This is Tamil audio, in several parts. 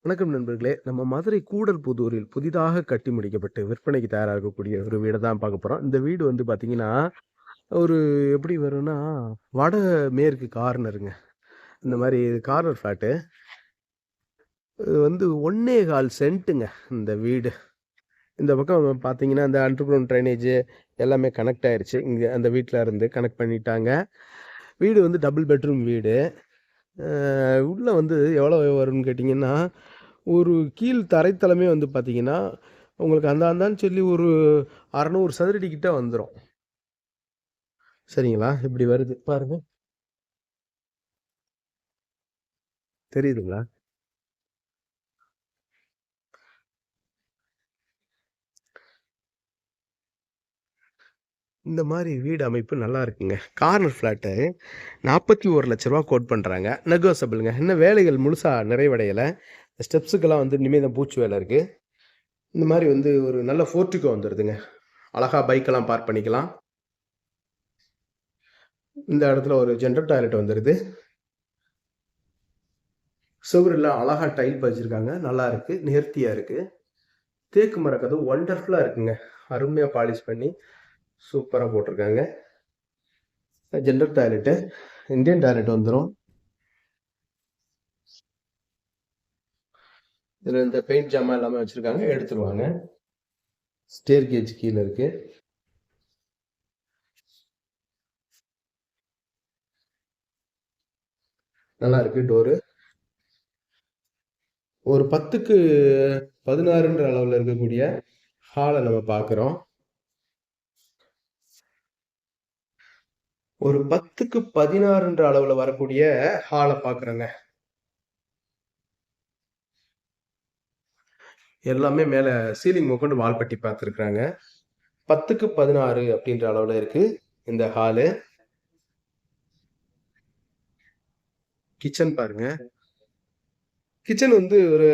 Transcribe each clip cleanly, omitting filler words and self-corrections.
வணக்கம் நண்பர்களே. நம்ம மதுரை கூடல்புதூரில் புதிதாக கட்டி முடிக்கப்பட்டு விற்பனைக்கு தயாரா இருக்கக்கூடிய ஒரு வீட தான் பார்க்க போறோம். இந்த வீடு வந்து பார்த்தீங்கன்னா, ஒரு எப்படி வரும்னா, வட மேற்கு கார்னருங்க. இந்த மாரி கார்னர் ஃப்ளாட்டு. இது வந்து 1 1/4 சென்ட்டுங்க இந்த வீடு. இந்த பக்கம் பார்த்தீங்கன்னா, இந்த அண்டர் கிரவுண்ட் ட்ரைனேஜ் எல்லாமே கனெக்ட் ஆயிருச்சு. இங்க அந்த வீட்ல இருந்து கனெக்ட் பண்ணிட்டாங்க. வீடு வந்து டபுள் பெட்ரூம் வீடு. உள்ள வந்து எவ்வளோ வரும்னு கேட்டிங்கன்னா, ஒரு கீழ் தரைத்தளமே வந்து பார்த்தீங்கன்னா, உங்களுக்கு அந்தான்னு சொல்லி ஒரு 600 சதுரடி கிட்ட வந்துரும். சரிங்களா? இப்படி வருது பாருங்க. தெரியுதுங்களா? இந்த மாரி வீடு அமைப்பு நல்லா இருக்குங்க. கார்னர் ஃப்ளாட்டு ரூ. 41,00,000 கோட் பண்றாங்க. நெகோசபிள்ங்க. இன்னும் வேலைகள் முழுசா நிறைவடையல. ஸ்டெப்ஸுக்கெல்லாம் வந்து இனிமே தான் பூச்சு வேலை இருக்கு. இந்த மாரி வந்து ஒரு நல்ல போர்டிகோ வந்துருதுங்க. அழகா பைக்கெல்லாம் பார்க் பண்ணிக்கலாம். இந்த இடத்துல ஒரு ஜெனரல் டாய்லெட் வந்துருது. சுவரெல்லாம் அழகா டைல் பதிச்சிருக்காங்க. நல்லா இருக்கு. நேர்த்தியா இருக்கு. தேக்கு மரக்கதவு ஒண்டர்ஃபுல்லா இருக்குங்க. அருமையா பாலிஷ் பண்ணி சூப்பரா போட்டிருக்காங்க. ஜெனரல் டாய்லெட்டு, இந்தியன் டாய்லெட் வந்துரும். இதுல இந்த பெயிண்ட் ஜாமான் எல்லாமே வச்சிருக்காங்க. எடுத்துருவாங்க. ஸ்டேர் கேஜ் கீழ இருக்கு. நல்லா இருக்கு டோரு. ஒரு 10க்கு 16ன்ற அளவுல இருக்கக்கூடிய ஹாலை நம்ம பார்க்குறோம். ஒரு 10க்கு 16ன்ற அளவுல வரக்கூடிய ஹாலை பார்க்குறோங்க. எல்லாமே மேல சீலிங் மொக்கொண்டு வால்பட்டி பார்த்துருக்குறாங்க. 10க்கு 16 அப்படின்ற அளவுல இருக்கு இந்த ஹாலு. கிச்சன் பாருங்க. கிச்சன் வந்து ஒரு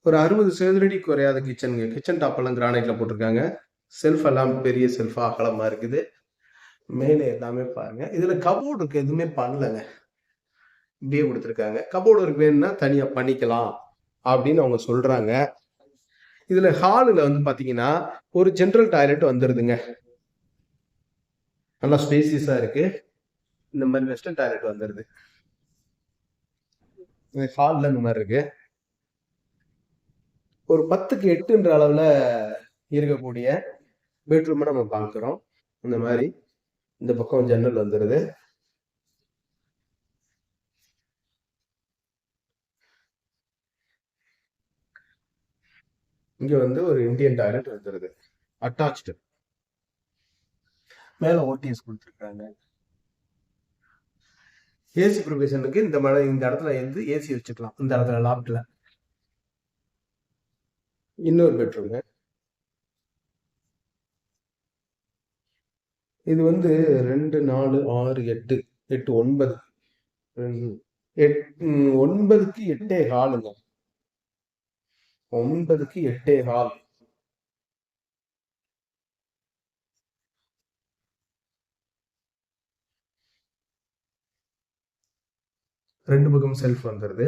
60 சதுரடி குறையாத கிச்சனுங்க. கிச்சன் டாப் எல்லாம் கிரானைட்ல போட்டிருக்காங்க. செல்ஃப் எல்லாம் பெரிய செல்ஃபா அகலமா இருக்குது. மேலே எல்லாமே பாருங்க. இதுல கபோர்டுக்கு எதுவுமே பண்ணலங்க. இப்படியே கொடுத்துருக்காங்க. கபோர்டு ஒர்க் வேணும்னா தனியா பண்ணிக்கலாம் அப்படின்னு அவங்க சொல்றாங்க. இதுல ஹாலுல வந்து பாத்தீங்கன்னா ஒரு ஜெனரல் டாய்லெட் வந்துருதுங்க. நல்லா ஸ்பேசியஸா இருக்கு. இந்த மாதிரி வெஸ்டர்ன் டாய்லெட் வந்துருது. ஹால்ல இந்த மாதிரி இருக்கு. ஒரு 10க்கு 8ன்ற அளவுல இருக்கக்கூடிய பெட்ரூமை நம்ம பார்க்குறோம். இந்த மாதிரி இந்த பக்கம் ஜன்னல் வந்துருது. இங்க வந்து ஒரு இந்தியன் டாய்லெட் வந்துருது. அட்டாச்டு. மேல ஓடிஎஸ் கொடுத்துருக்காங்க. ஏசி ப்ரொவிஷனுக்கு இந்த இடத்துல வந்து ஏசி வச்சுக்கலாம். இந்த இடத்துல லாப்ட்ல இன்னொரு பெட்ரூம். இது வந்து 2 4 6 8 8 9 9க்கு 8 ஹாலுங்க. 9க்கு 8 ஹால். ரெண்டு பக்கம் செல்ஃப் வந்துருது.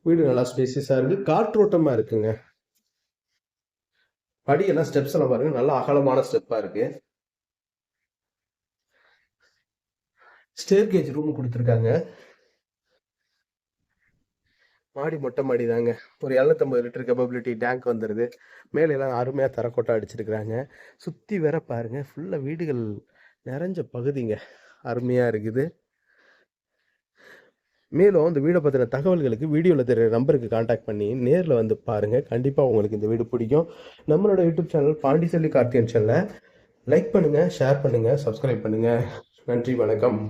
வீடு நல்லா ஸ்பேசியஸா இருக்கு. காற்றோட்டமா இருக்குங்க. படியெல்லாம் ஸ்டெப்ஸ் எல்லாம் பாருங்க. நல்லா அகலமான ஸ்டெப்பா இருக்கு. ஸ்டேர் கேஜ் ரூம் கொடுத்துருக்காங்க. மாடி மொட்டை மாடி தாங்க. ஒரு 750 லிட்டர் கெப்பபிலிட்டி டேங்க் வந்துருது. மேல எல்லாம் அருமையா தரக்கோட்டை அடிச்சிருக்கிறாங்க. சுத்தி வேற பாருங்க. ஃபுல்லா வீடுகள் நிறைஞ்ச பகுதிங்க. அருமையா இருக்குது. மேலும் இந்த வீடை பற்றின தகவல்களுக்கு வீடியோவில் தெரியுற நம்பருக்கு காண்டாக்ட் பண்ணி நேரில் வந்து பாருங்கள். கண்டிப்பாக உங்களுக்கு இந்த வீடு பிடிக்கும். நம்மளோட யூடியூப் சேனல் பாண்டிச்செல்வி கார்த்தியன் சேனலை லைக் பண்ணுங்கள், ஷேர் பண்ணுங்கள், சப்ஸ்கிரைப் பண்ணுங்கள். நன்றி, வணக்கம்.